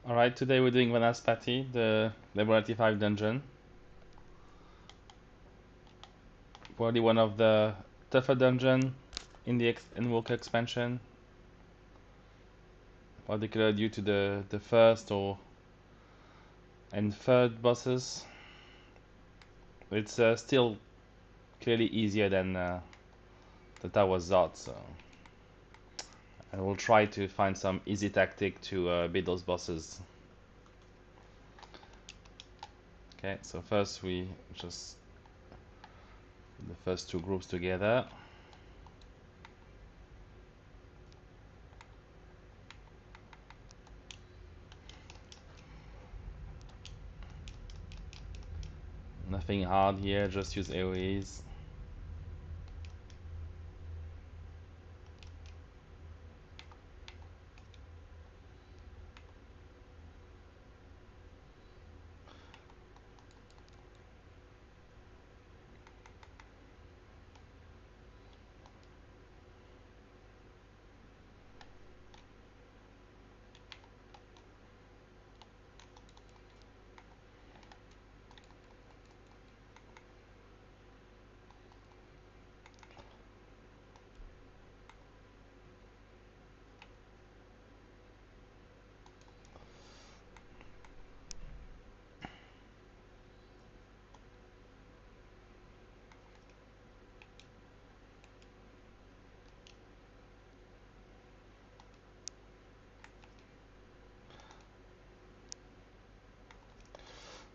Alright, today we're doing Vanaspati, the level 95 dungeon. Probably one of the tougher dungeon in the Invoker expansion, particularly due to the first or and third bosses. It's still clearly easier than the Tower Zod, so I will try to find some easy tactic to beat those bosses. Okay, so first we just the first two groups together. Nothing hard here, just use AoEs.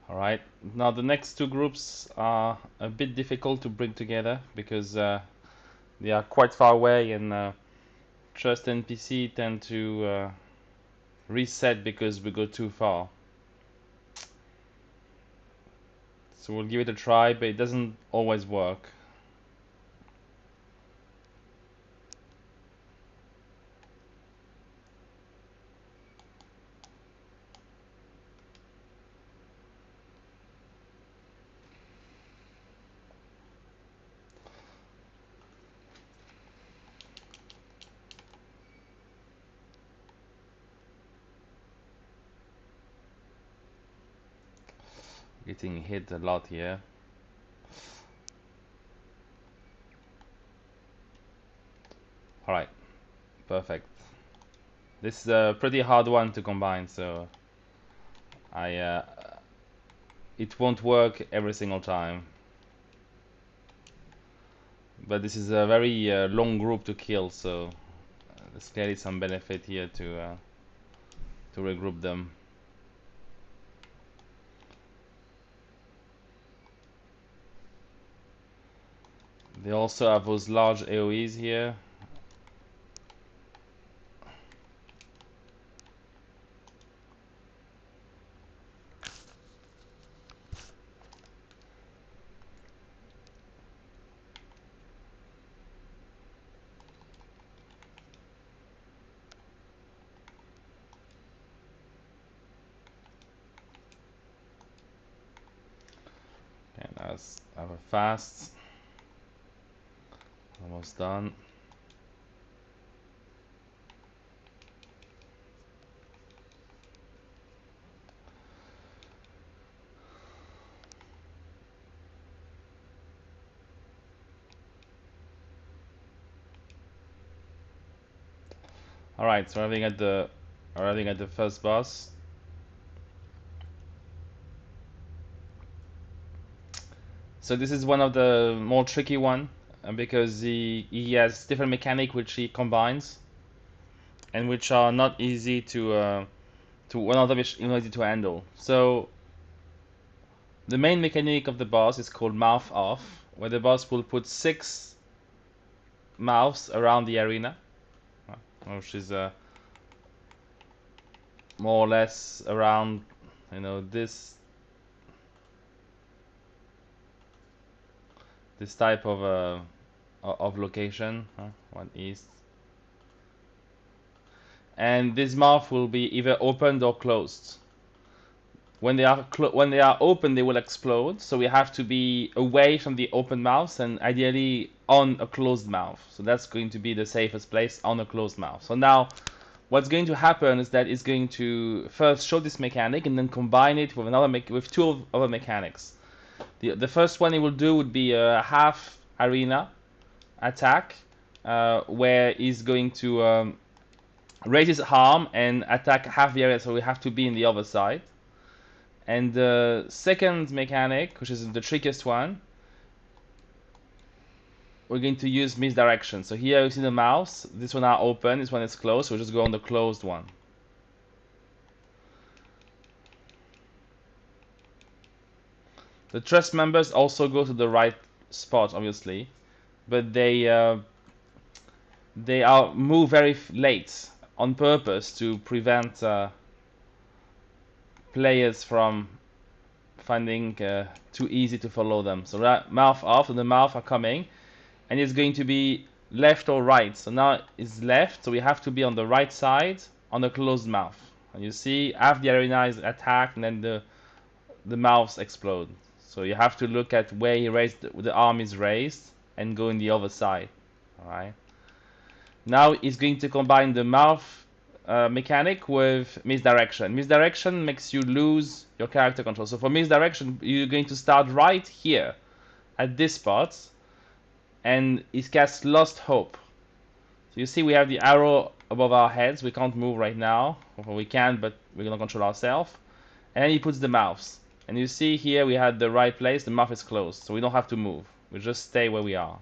Alright, now the next two groups are a bit difficult to bring together because they are quite far away and Trust NPC tend to reset because we go too far. So we'll give it a try, but it doesn't always work. Getting hit a lot here. Alright, perfect. This is a pretty hard one to combine, so it won't work every single time. But this is a very long group to kill, so there's clearly some benefit here to regroup them. They also have those large AoEs here. Okay, let's have a fast. Almost done. Alright, so arriving at the first boss. So this is one of the more tricky one because he has different mechanic which he combines and which are not easy to one of them is not easy to handle. So the main mechanic of the boss is called mouth off, where the boss will put 6 mouths around the arena, which is more or less around, you know, this type of location, one east. And this mouth will be either opened or closed. When they are open, they will explode. So we have to be away from the open mouth and ideally on a closed mouth. So that's going to be the safest place, on a closed mouth. So now what's going to happen is that it's going to first show this mechanic and then combine it with with two other mechanics. The first one it will do would be a half arena attack, where he's going to raise his arm and attack half the area, so we have to be in the other side. And the second mechanic, which is the trickiest one, we're going to use misdirection. So here you see the mouse, this one are open, this one is closed, so we'll just go on the closed one. The trust members also go to the right spot, obviously, but they are move very late on purpose to prevent players from finding too easy to follow them. So that mouth off, and the mouth are coming, and it's going to be left or right. So now it's left, so we have to be on the right side on the closed mouth. And you see, half the arena is attacked, and then the mouths explode. So you have to look at where he raised the arm is raised and go in the other side. All right. Now he's going to combine the mouth mechanic with misdirection. Misdirection makes you lose your character control. So for misdirection, you're going to start right here at this spot, and it casts Lost Hope. So you see we have the arrow above our heads. We can't move right now. Well, we can, but we're going to control ourselves. And then he puts the mouths. And you see here we had the right place. The mouth is closed, so we don't have to move. We just stay where we are.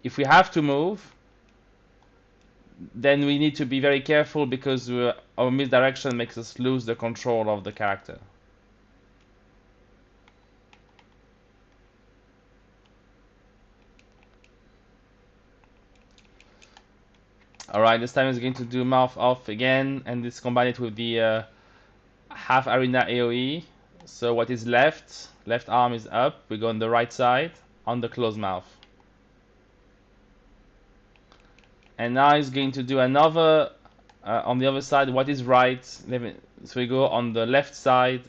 If we have to move, then we need to be very careful, because our misdirection makes us lose the control of the character. Alright, this time it's going to do mouth off again, and this combine it with the half arena AoE. So what is left arm is up, we go on the right side, on the closed mouth. And now he's going to do another on the other side. What is right? So we go on the left side,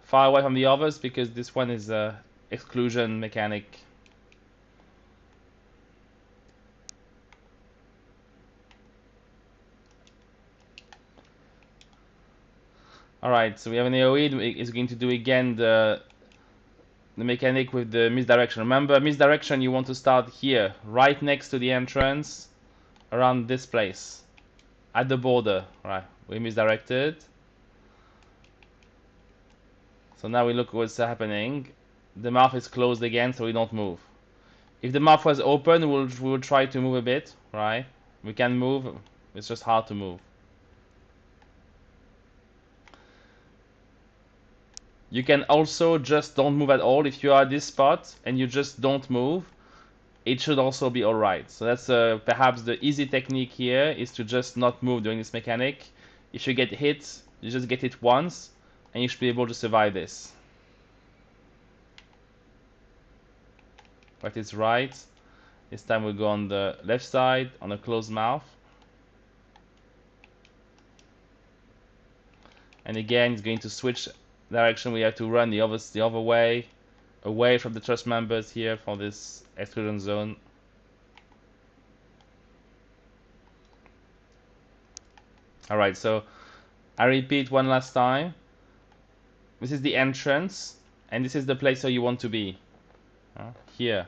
far away from the others, because this one is a exclusion mechanic. Alright, so we have an AoE. It's going to do again the mechanic with the misdirection. Remember, misdirection, you want to start here, right next to the entrance, around this place, at the border. Right, we misdirected. So now we look what's happening. The mouth is closed again, so we don't move. If the mouth was open, we'll try to move a bit, right? We can move, it's just hard to move. You can also just don't move at all. If you are at this spot and you just don't move, it should also be alright. So that's perhaps the easy technique here, is to just not move during this mechanic. If you get hit, you just get hit once, and you should be able to survive this. But it's right. This time we go on the left side, on a closed mouth. And again, it's going to switch direction. We have to run the other way, away from the trust members here for this exclusion zone. Alright, so I repeat one last time. This is the entrance, and this is the place where you want to be. Here.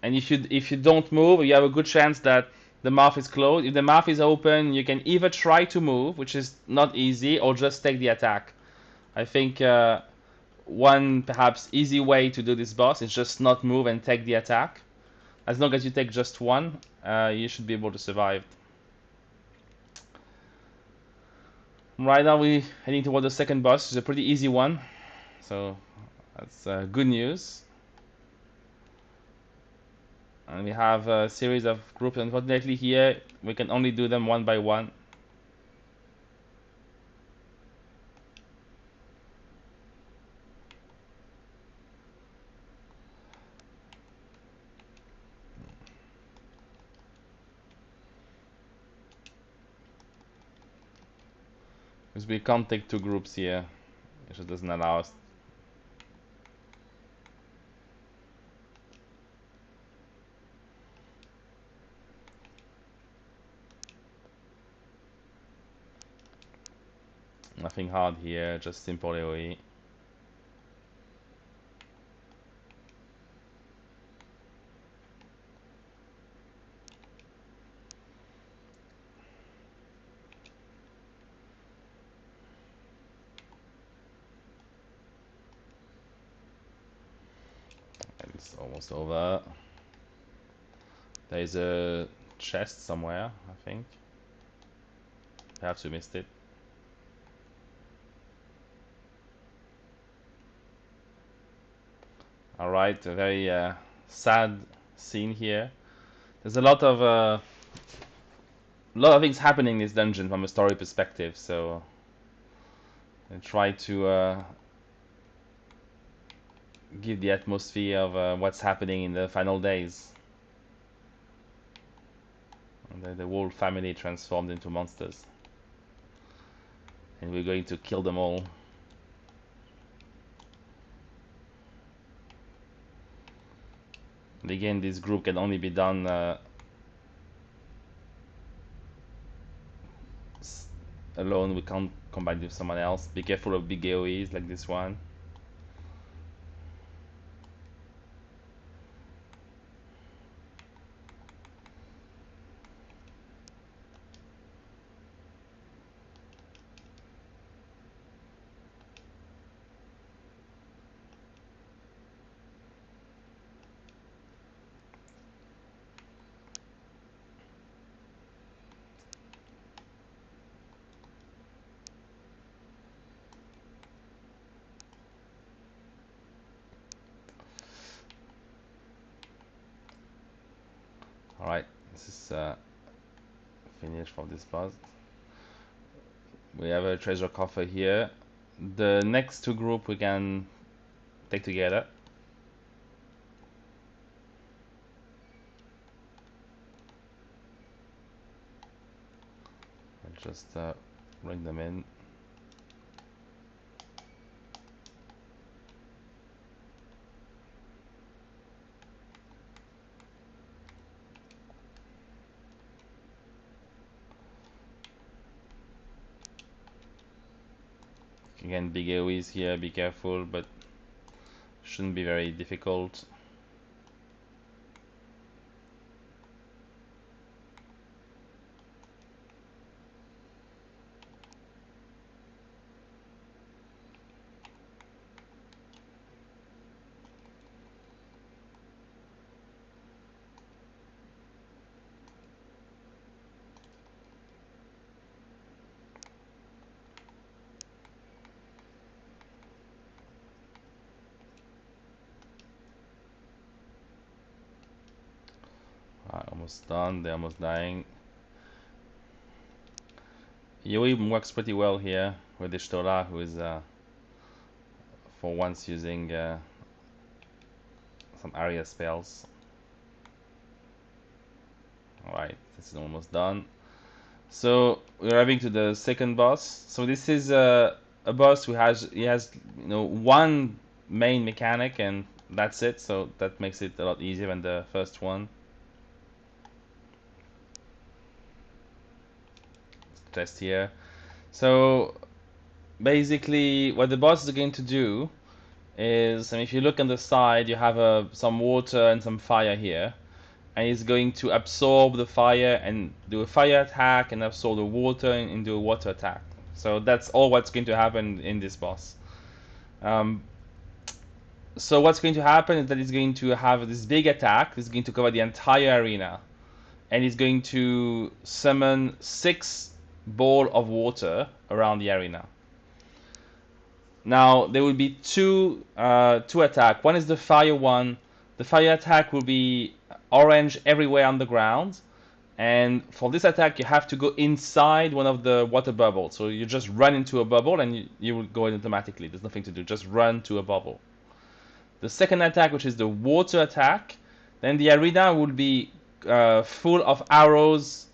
And if you don't move, you have a good chance that the mouth is closed. If the mouth is open, you can either try to move, which is not easy, or just take the attack. I think one perhaps easy way to do this boss is just not move and take the attack. As long as you take just one, you should be able to survive. Right now we're heading toward the second boss. It's a pretty easy one, so that's good news. And we have a series of groups. Unfortunately here we can only do them one by one. Because we can't take two groups here. It just doesn't allow us. Nothing hard here, just simple AoE. And it's almost over. There is a chest somewhere, I think. Perhaps we missed it. Alright, a very sad scene here. There's a lot of things happening in this dungeon from a story perspective, so I try to give the atmosphere of what's happening in the final days. And the whole family transformed into monsters. And we're going to kill them all. And again, this group can only be done alone. We can't combine with someone else. Be careful of big AoEs like this one. Alright, this is finished for this boss. We have a treasure coffer here. The next two group we can take together. I'll just bring them in. Again, big AoEs here, be careful, but shouldn't be very difficult. Almost done, they're almost dying. Yui works pretty well here with Ishtola, who is for once using some area spells. Alright, this is almost done. So we're arriving to the second boss. So this is a boss who has one main mechanic and that's it. So that makes it a lot easier than the first one. Test here. So basically, what the boss is going to do is, if you look on the side, you have some water and some fire here. And he's going to absorb the fire and do a fire attack and absorb the water and do a water attack. So that's all what's going to happen in this boss. So what's going to happen is that he's going to have this big attack. He's going to cover the entire arena. And he's going to summon 6 balls of water around the arena. Now there will be two attacks. One is the fire one. The fire attack will be orange everywhere on the ground, and for this attack you have to go inside one of the water bubbles. So you just run into a bubble and you will go in automatically. There's nothing to do, just run to a bubble. The second attack, which is the water attack, then the arena will be full of arrows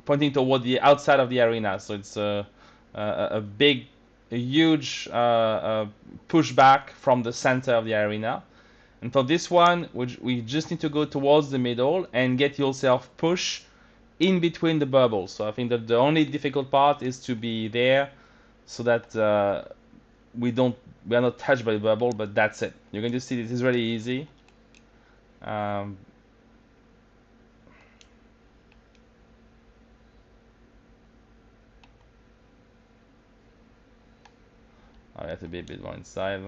pointing toward the outside of the arena. So it's a huge pushback from the center of the arena. And for this one, we just need to go towards the middle and get yourself pushed in between the bubbles. So I think that the only difficult part is to be there so that we are not touched by the bubble, but that's it. You're going to see this is really easy. Um, I have to be a bit more inside.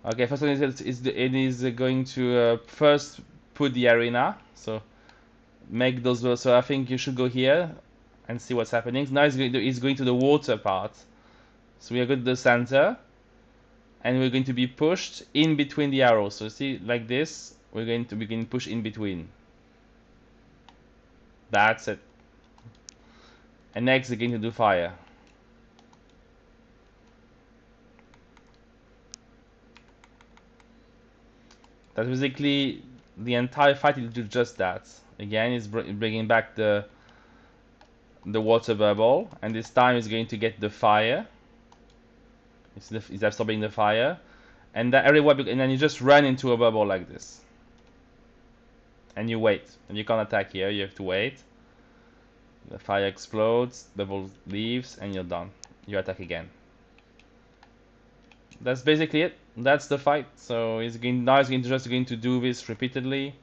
Okay, first one it is going to first put the arena. So make those. So I think you should go here and see what's happening. Now it's going to the water part. So we are going to the center, and we're going to be pushed in between the arrows. So see, like this, we're going to begin push in between. That's it. And next, we're going to do fire. That's basically the entire fight. Will do just that. Again, it's bringing back the water bubble, and this time it's going to get the fire. It's absorbing the fire, and that everywhere, and then you just run into a bubble like this, and you wait, and you can't attack here. You have to wait. The fire explodes, bubble leaves, and you're done. You attack again. That's basically it. That's the fight. So now he's just going to do this repeatedly.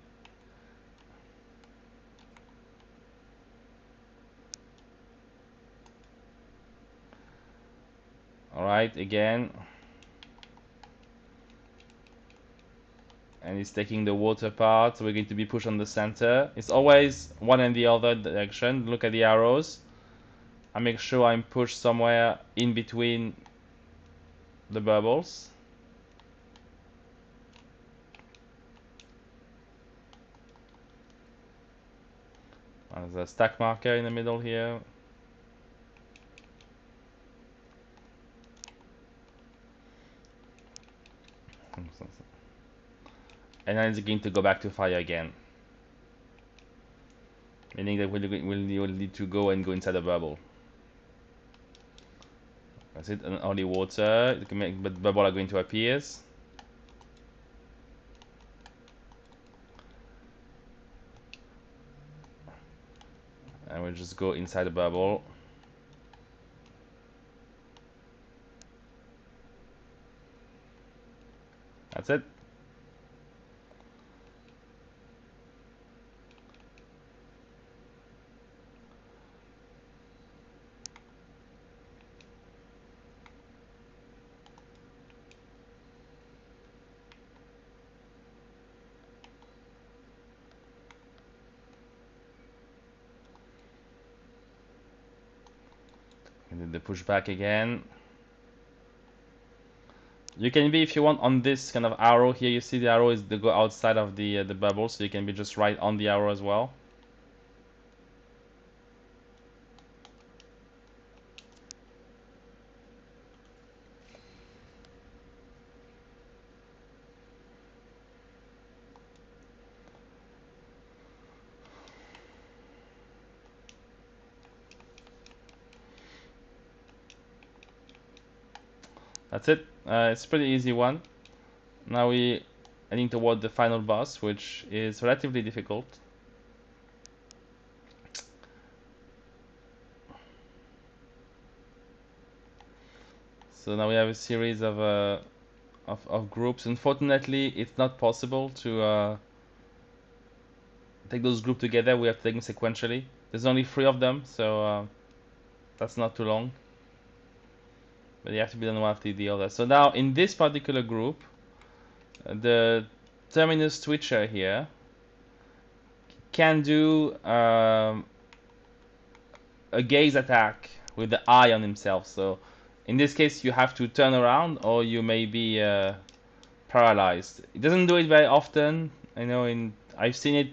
Alright, again. And he's taking the water part, so we're going to be pushed on the center. It's always one and the other direction. Look at the arrows. I make sure I'm pushed somewhere in between the bubbles. There's a stack marker in the middle here. And then it's going to go back to fire again. Meaning that we'll need to go inside the bubble. That's it, and only water. But bubble are going to appear. And we'll just go inside the bubble. That's it. And then the pushback again. You can be, if you want, on this kind of arrow here. You see the arrow is to go outside of the bubble, so you can be just right on the arrow as well. That's it. It's a pretty easy one. Now we heading toward the final boss, which is relatively difficult. So now we have a series of groups. Unfortunately, it's not possible to take those groups together. We have to take them sequentially. There's only 3 of them, so that's not too long. But you have to be done one after the other. So now in this particular group, the Terminus Twitcher here can do a gaze attack with the eye on himself. So in this case, you have to turn around, or you may be paralyzed. It doesn't do it very often. I know I've seen it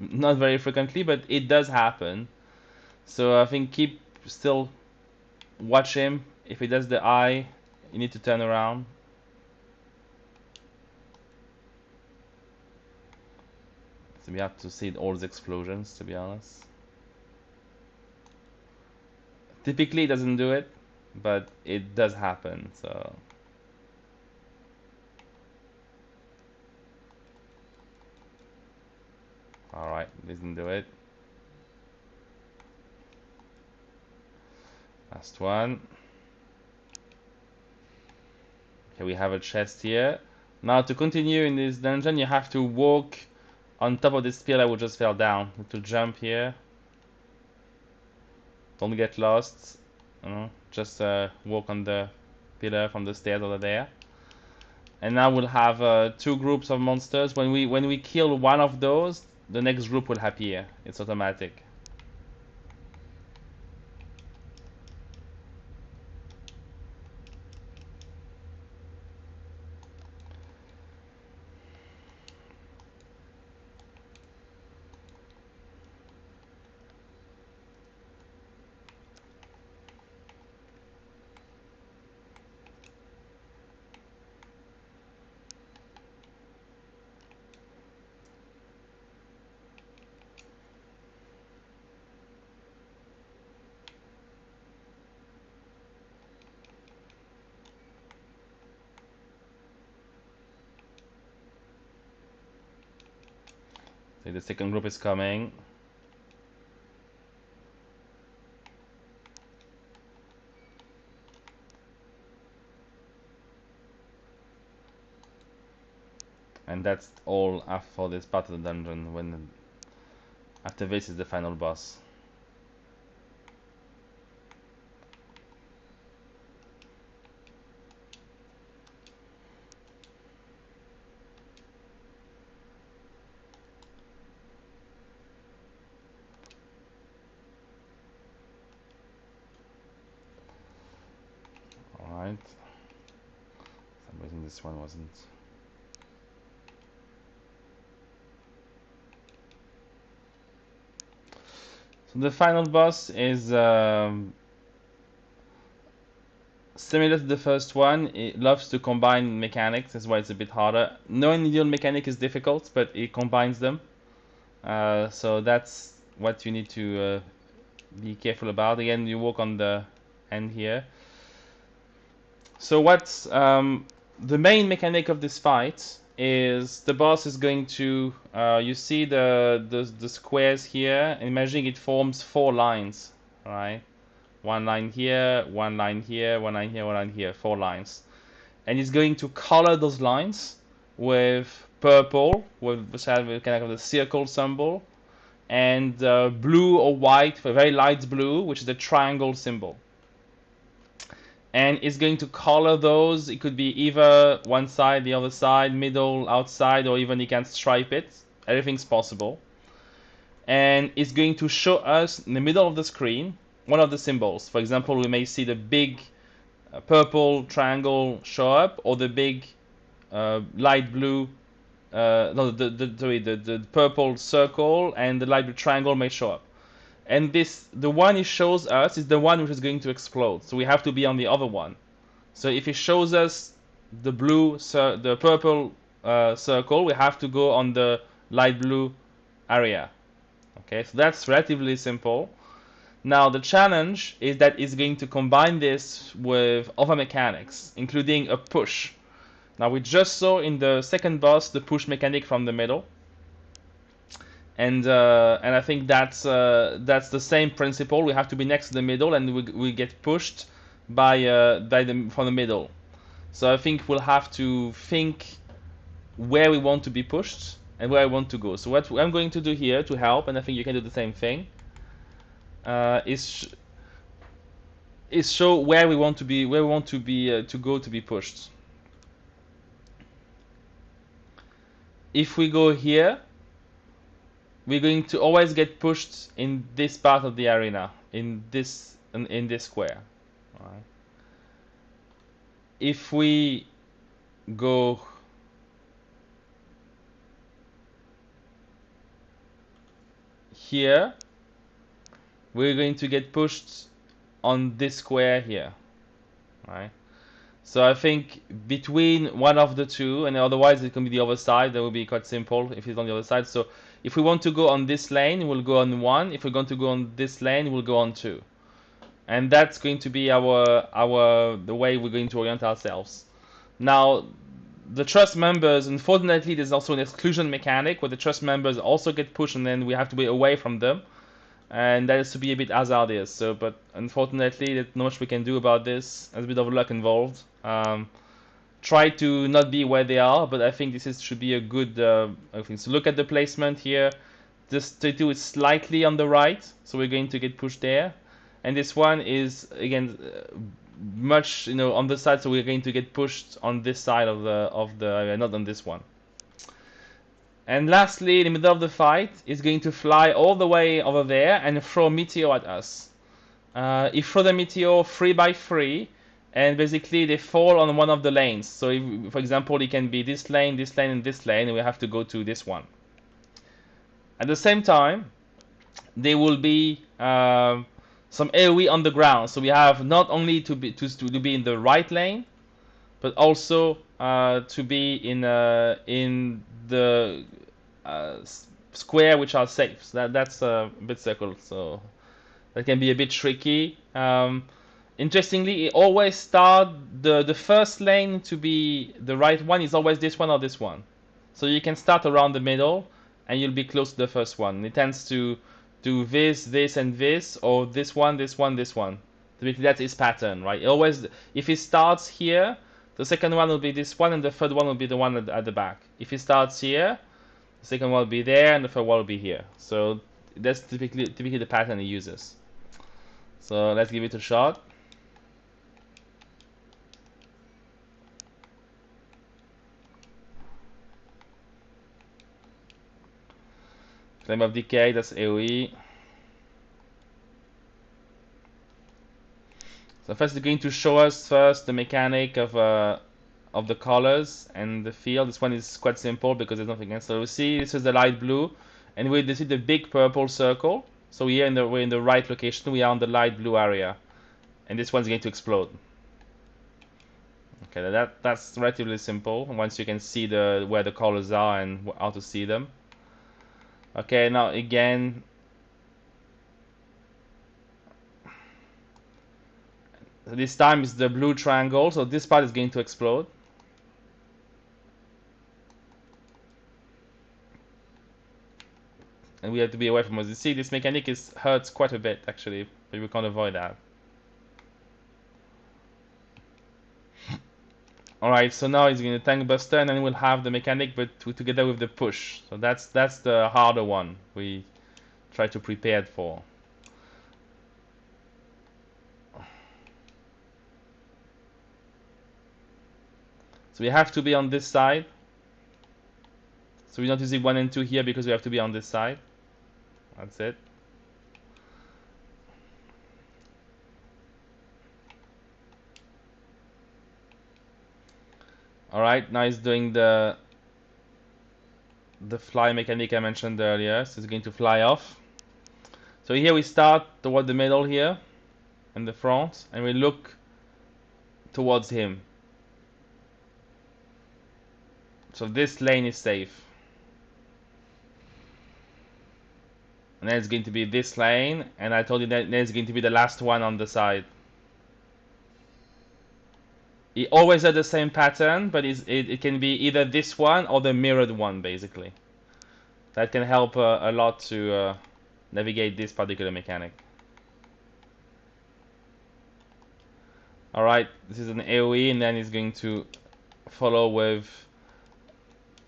not very frequently, but it does happen. So I think still watch him. If he does the eye, you need to turn around. So we have to see all these explosions, to be honest. Typically it doesn't do it, but it does happen, so. Alright, doesn't do it. Last one. Okay, we have a chest here. Now to continue in this dungeon, you have to walk on top of this pillar which just fell down. You have to jump here. Don't get lost. Just walk on the pillar from the stairs over there. And now we'll have two groups of monsters. When we kill one of those, the next group will appear. It's automatic. So the second group is coming. And that's all for this part of the dungeon. After this is the final boss. Alright. For some reason this one wasn't. So the final boss is similar to the first one. It loves to combine mechanics, that's why it's a bit harder. No individual mechanic is difficult, but it combines them. So that's what you need to be careful about. Again, you walk on the end here. So what's the main mechanic of this fight is the boss is going to you see the squares here. Imagine it forms 4 lines, right? One line here, one line here, one line here, one line here, 4 lines. And he's going to color those lines with purple, which have kind of the circle symbol, and blue or white, a very light blue, which is the triangle symbol. And it's going to color those. It could be either one side, the other side, middle, outside, or even you can stripe it. Everything's possible. And it's going to show us in the middle of the screen one of the symbols. For example, we may see the big purple triangle show up, or the big light blue, the purple circle and the light blue triangle may show up. And the one it shows us is the one which is going to explode. So we have to be on the other one. So if it shows us the purple circle, we have to go on the light blue area. Okay, so that's relatively simple. Now the challenge is that it's going to combine this with other mechanics, including a push. Now we just saw in the second boss the push mechanic from the middle. And I think that's the same principle. We have to be next to the middle, and we get pushed from the middle. So I think we'll have to think where we want to be pushed and where I want to go. So what I'm going to do here to help, and I think you can do the same thing, is show where we want to go to be pushed. If we go here, we're going to always get pushed in this part of the arena, in this square. Right. If we go here, we're going to get pushed on this square here. Right. So I think between one of the two, and otherwise it can be the other side, that will be quite simple if it's on the other side. So if we want to go on this lane, we'll go on 1. If we're going to go on this lane, we'll go on 2. And that's going to be the way we're going to orient ourselves. Now, the trust members, unfortunately, there's also an exclusion mechanic where the trust members also get pushed, and then we have to be away from them. and that is to be a bit hazardous. So, but unfortunately, there's not much we can do about this. There's a bit of luck involved. Try to not be where they are, but I think should be a good thing. So look at the placement here. This 32 is slightly on the right, so we're going to get pushed there. And this one is again much on the side, so we're going to get pushed on this side of the area, not on this one. And lastly, in the middle of the fight, is going to fly all the way over there and throw a meteor at us. He throw the meteor 3 by 3, and basically they fall on one of the lanes. So, if, for example, it can be this lane, and this lane, and we have to go to this one. At the same time, there will be some AoE on the ground. So we have not only to be in the right lane, but also to be in the square which are safe. So that's a bit circled, so that can be a bit tricky. Interestingly, it always start the first lane to be the right one is always this one or this one. So you can start around the middle, and you'll be close to the first one. It tends to do this, and this, or this one, this one, this one. That's its pattern, right? It always, if it starts here, the second one will be this one, and the third one will be the one at the back. If it starts here, the second one will be there, and the third one will be here. So that's typically the pattern it uses. So let's give it a shot. Flame of Decay, that's AoE. So first it's going to show us the mechanic of the colors and the field. This one is quite simple because there's nothing else. So we see this is the light blue, and we see the big purple circle. So here we're in the right location. We are on the light blue area, and this one's going to explode. Okay, that's relatively simple once you can see where the colors are and how to see them. Okay, now again, so this time is the blue triangle, so this part is going to explode. And we have to be away from it. You see, this mechanic hurts quite a bit actually, but we can't avoid that. Alright, so now he's going to tank buster, and then we'll have the mechanic, but together with the push. So that's the harder one we try to prepare for. So we have to be on this side. So we're not using 1 and 2 here because we have to be on this side. That's it. Alright, now he's doing the fly mechanic I mentioned earlier. So he's going to fly off. So here we start toward the middle here in the front, and we look towards him. So this lane is safe. And then it's going to be this lane, and I told you that then it's going to be the last one on the side. It always has the same pattern, but it can be either this one or the mirrored one, basically. That can help a lot to navigate this particular mechanic. Alright, this is an AoE, and then it's going to follow with,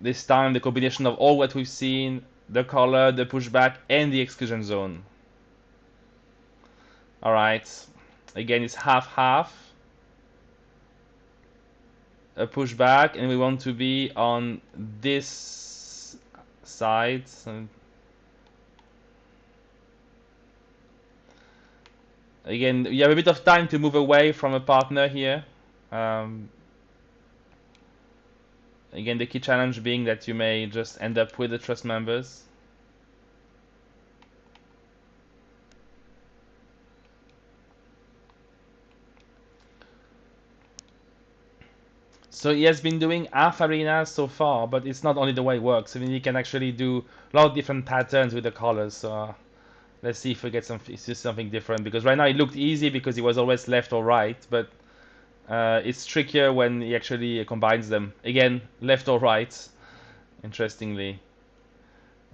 this time, the combination of all what we've seen, the color, the pushback, and the exclusion zone. Alright, again it's half-half. A pushback, and we want to be on this side. Again, you have a bit of time to move away from a partner here. Again, the key challenge being that you may just end up with the trust members. So he has been doing half arenas so far, but it's not only the way it works. I mean, you can actually do a lot of different patterns with the colors. So let's see if we get something different. Because right now it looked easy because he was always left or right, but it's trickier when he actually combines them. Again, left or right, interestingly.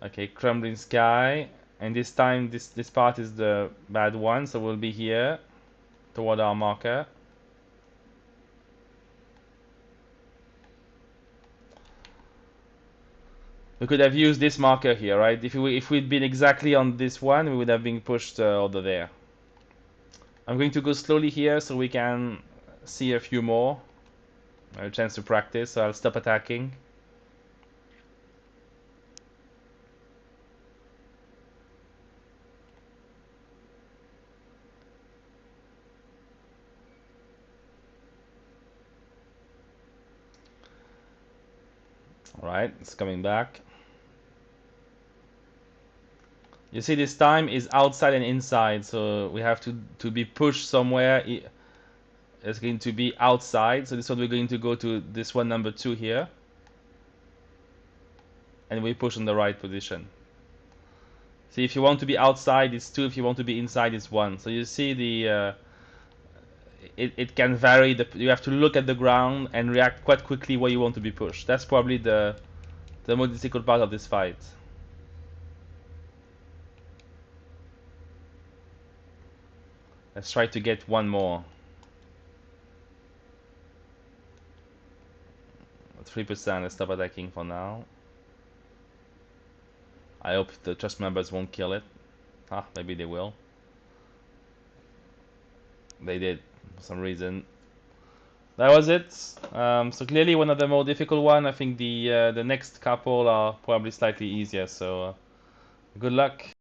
Okay, Crumbling Sky, And this time this part is the bad one, so we'll be here toward our marker. We could have used this marker here, right? If we'd been exactly on this one, we would have been pushed over there. I'm going to go slowly here so we can see a few more. A chance to practice, so I'll stop attacking. Alright, it's coming back. You see, this time is outside and inside, so we have to be pushed somewhere. It's going to be outside, so this one we're going to go to this one, number 2 here, and we push in the right position. See, if you want to be outside, it's 2. If you want to be inside, it's 1. So you see the it can vary. You have to look at the ground and react quite quickly where you want to be pushed. That's probably the most difficult part of this fight. Let's try to get one more. 3%. Let's stop attacking for now. I hope the trust members won't kill it. Ah, maybe they will. They did, for some reason. That was it. So clearly one of the more difficult one. I think the next couple are probably slightly easier. So good luck.